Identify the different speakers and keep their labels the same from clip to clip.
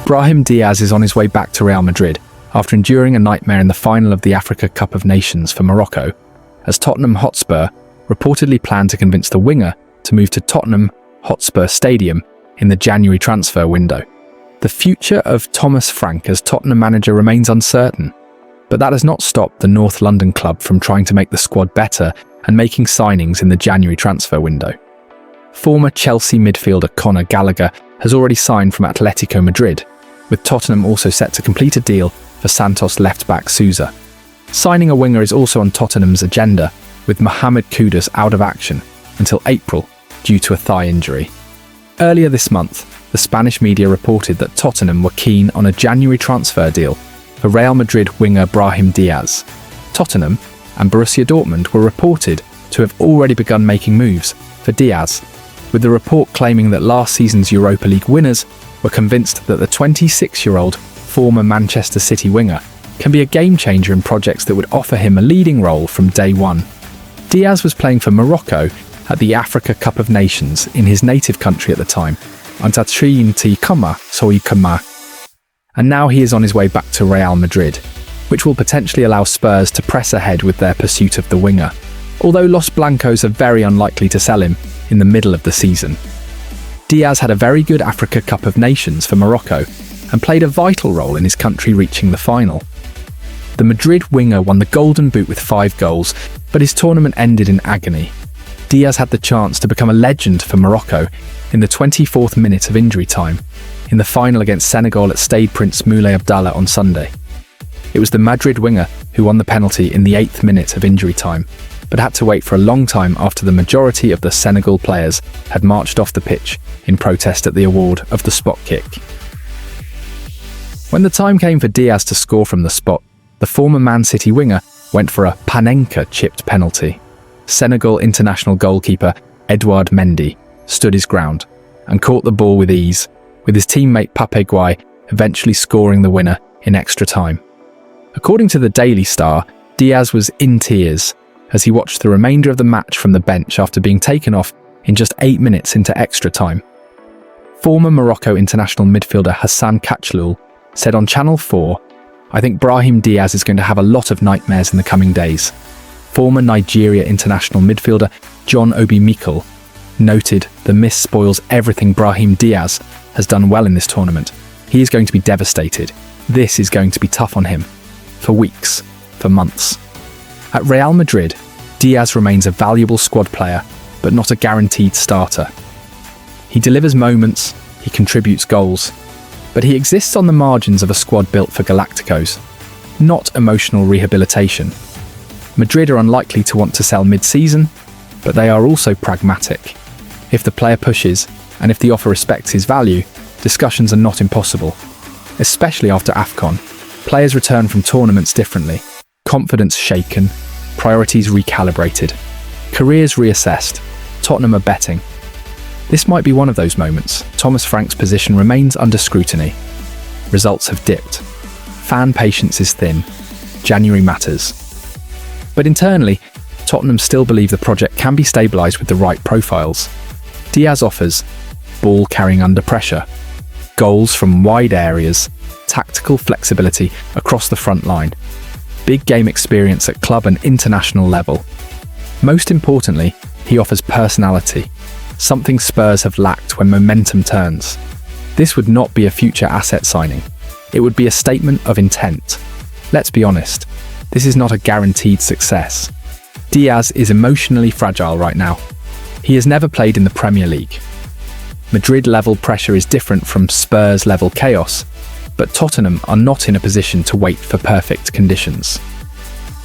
Speaker 1: Brahim Diaz is on his way back to Real Madrid after enduring a nightmare in the final of the Africa Cup of Nations for Morocco, as Tottenham Hotspur reportedly planned to convince the winger to move to Tottenham Hotspur Stadium in the January transfer window. The future of Thomas Frank as Tottenham manager remains uncertain, but that has not stopped the North London club from trying to make the squad better and making signings in the January transfer window. Former Chelsea midfielder Conor Gallagher has already signed from Atletico Madrid, with Tottenham also set to complete a deal for Santos left-back Sousa. Signing a winger is also on Tottenham's agenda, with Mohamed Kudus out of action until April due to a thigh injury. Earlier this month, the Spanish media reported that Tottenham were keen on a January transfer deal for Real Madrid winger Brahim Diaz. Tottenham and Borussia Dortmund were reported to have already begun making moves for Diaz, with the report claiming that last season's Europa League winners were convinced that the 26-year-old former Manchester City winger can be a game-changer in projects that would offer him a leading role from day one. Diaz was playing for Morocco at the Africa Cup of Nations in his native country at the time, and now he is on his way back to Real Madrid, which will potentially allow Spurs to press ahead with their pursuit of the winger, although Los Blancos are very unlikely to sell him in the middle of the season. Diaz had a very good Africa Cup of Nations for Morocco and played a vital role in his country reaching the final. The Madrid winger won the Golden Boot with 5 goals, but his tournament ended in agony. Diaz had the chance to become a legend for Morocco in the 24th minute of injury time, in the final against Senegal at Stade Prince Moulay Abdallah on Sunday. It was the Madrid winger who won the penalty in the 8th minute of injury time, but had to wait for a long time after the majority of the Senegal players had marched off the pitch in protest at the award of the spot kick. When the time came for Diaz to score from the spot, the former Man City winger went for a Panenka-chipped penalty. Senegal international goalkeeper Edouard Mendy stood his ground and caught the ball with ease, with his teammate Pape Gueye eventually scoring the winner in extra time. According to the Daily Star, Diaz was in tears as he watched the remainder of the match from the bench after being taken off in just 8 minutes into extra time. Former Morocco international midfielder Hassan Kachloul said on Channel 4, "I think Brahim Diaz is going to have a lot of nightmares in the coming days." Former Nigeria international midfielder John Obi Mikel noted, "The miss spoils everything Brahim Diaz has done well in this tournament. He is going to be devastated. This is going to be tough on him. For weeks, for months." At Real Madrid, Diaz remains a valuable squad player, but not a guaranteed starter. He delivers moments, he contributes goals, but he exists on the margins of a squad built for Galacticos, not emotional rehabilitation. Madrid are unlikely to want to sell mid-season, but they are also pragmatic. If the player pushes, and if the offer respects his value, discussions are not impossible. Especially after AFCON, players return from tournaments differently, confidence shaken, priorities recalibrated, careers reassessed. Tottenham are betting. This might be one of those moments. Thomas Frank's position remains under scrutiny. Results have dipped. Fan patience is thin. January matters. But internally, Tottenham still believe the project can be stabilised with the right profiles. Diaz offers ball carrying under pressure, goals from wide areas, tactical flexibility across the front line, big game experience at club and international level. Most importantly, he offers personality, something Spurs have lacked when momentum turns. This would not be a future asset signing. It would be a statement of intent. Let's be honest, this is not a guaranteed success. Diaz is emotionally fragile right now. He has never played in the Premier League. Madrid-level pressure is different from Spurs-level chaos, but Tottenham are not in a position to wait for perfect conditions.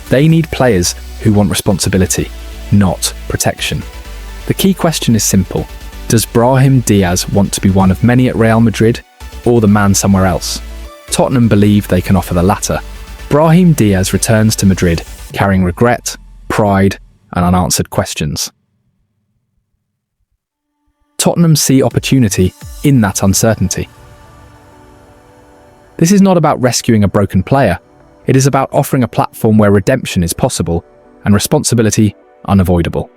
Speaker 1: They need players who want responsibility, not protection. The key question is simple. Does Brahim Diaz want to be one of many at Real Madrid, or the man somewhere else? Tottenham believe they can offer the latter. Brahim Diaz returns to Madrid, carrying regret, pride, and unanswered questions. Tottenham see opportunity in that uncertainty. This is not about rescuing a broken player. It is about offering a platform where redemption is possible and responsibility unavoidable.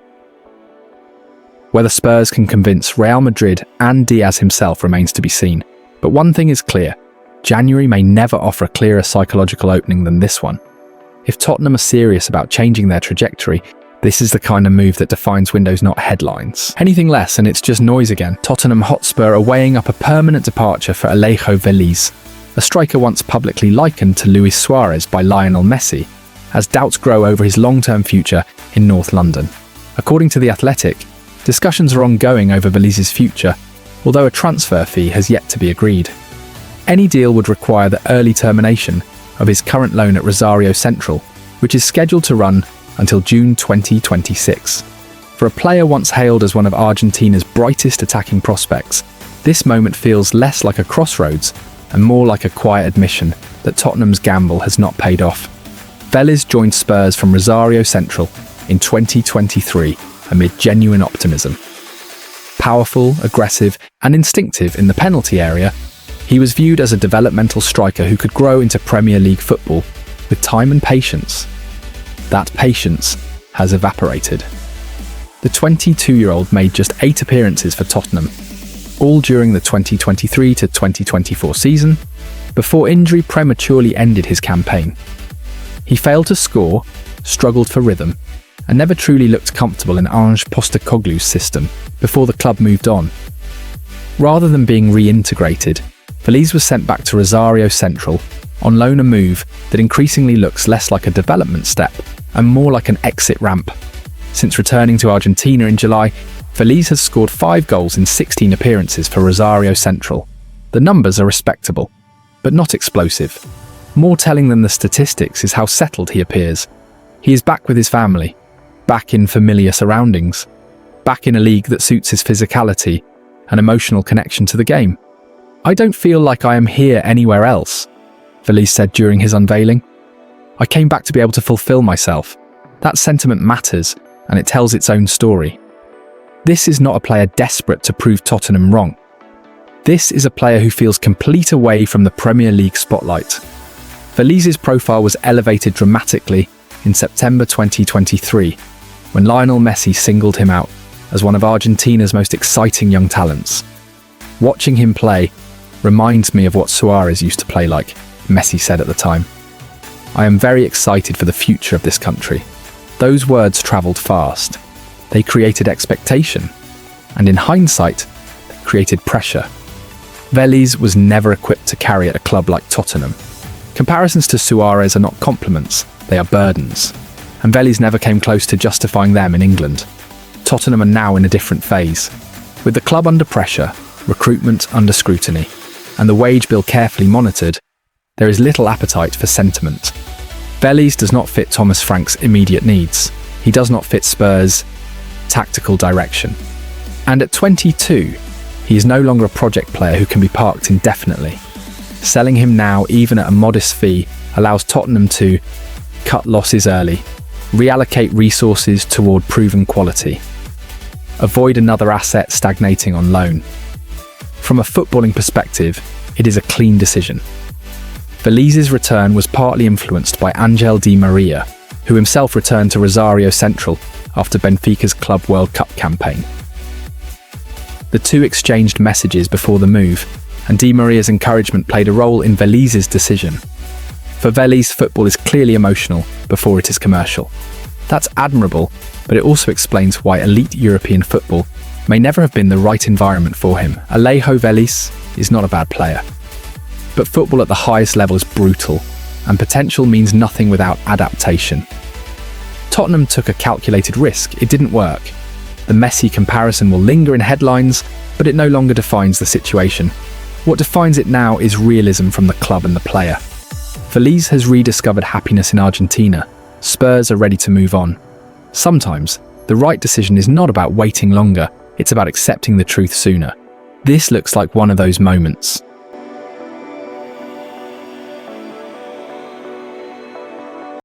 Speaker 1: Whether Spurs can convince Real Madrid and Diaz himself remains to be seen. But one thing is clear, January may never offer a clearer psychological opening than this one. If Tottenham are serious about changing their trajectory, this is the kind of move that defines windows, not headlines. Anything less and it's just noise again. Tottenham Hotspur are weighing up a permanent departure for Alejo Veliz, a striker once publicly likened to Luis Suarez by Lionel Messi, as doubts grow over his long-term future in North London. According to The Athletic, discussions are ongoing over Veliz's future, although a transfer fee has yet to be agreed. Any deal would require the early termination of his current loan at Rosario Central, which is scheduled to run until June 2026. For a player once hailed as one of Argentina's brightest attacking prospects, this moment feels less like a crossroads and more like a quiet admission that Tottenham's gamble has not paid off. Veliz joined Spurs from Rosario Central in 2023 amid genuine optimism. Powerful, aggressive, and instinctive in the penalty area, he was viewed as a developmental striker who could grow into Premier League football with time and patience. That patience has evaporated. The 22-year-old made just 8 appearances for Tottenham, all during the 2023 to 2024 season, before injury prematurely ended his campaign. He failed to score, struggled for rhythm, and never truly looked comfortable in Ange Postecoglou's system before the club moved on. Rather than being reintegrated, Veliz was sent back to Rosario Central on loan, a move that increasingly looks less like a development step and more like an exit ramp. Since returning to Argentina in July, Veliz has scored 5 goals in 16 appearances for Rosario Central. The numbers are respectable, but not explosive. More telling than the statistics is how settled he appears. He is back with his family, back in familiar surroundings, back in a league that suits his physicality and emotional connection to the game. "I don't feel like I am here anywhere else," Veliz said during his unveiling. "I came back to be able to fulfill myself. That sentiment matters, and it tells its own story." This is not a player desperate to prove Tottenham wrong. This is a player who feels complete away from the Premier League spotlight. Veliz's profile was elevated dramatically in September 2023, when Lionel Messi singled him out as one of Argentina's most exciting young talents. "Watching him play reminds me of what Suarez used to play like," Messi said at the time. "I am very excited for the future of this country." Those words travelled fast. They created expectation, and in hindsight, they created pressure. Veliz was never equipped to carry at a club like Tottenham. Comparisons to Suarez are not compliments, they are burdens, and Veliz never came close to justifying them in England. Tottenham are now in a different phase. With the club under pressure, recruitment under scrutiny, and the wage bill carefully monitored, there is little appetite for sentiment. Veliz does not fit Thomas Frank's immediate needs. He does not fit Spurs' tactical direction. And at 22, he is no longer a project player who can be parked indefinitely. Selling him now, even at a modest fee, allows Tottenham to cut losses early, reallocate resources toward proven quality, avoid another asset stagnating on loan. From a footballing perspective, it is a clean decision. Veliz's return was partly influenced by Angel Di Maria, who himself returned to Rosario Central after Benfica's Club World Cup campaign. The two exchanged messages before the move, and Di Maria's encouragement played a role in Veliz's decision. For Veliz, football is clearly emotional before it is commercial. That's admirable, but it also explains why elite European football may never have been the right environment for him. Alejo Veliz is not a bad player. But football at the highest level is brutal, and potential means nothing without adaptation. Tottenham took a calculated risk. It didn't work. The Messi comparison will linger in headlines, but it no longer defines the situation. What defines it now is realism from the club and the player. Veliz has rediscovered happiness in Argentina. Spurs are ready to move on. Sometimes, the right decision is not about waiting longer, it's about accepting the truth sooner. This looks like one of those moments.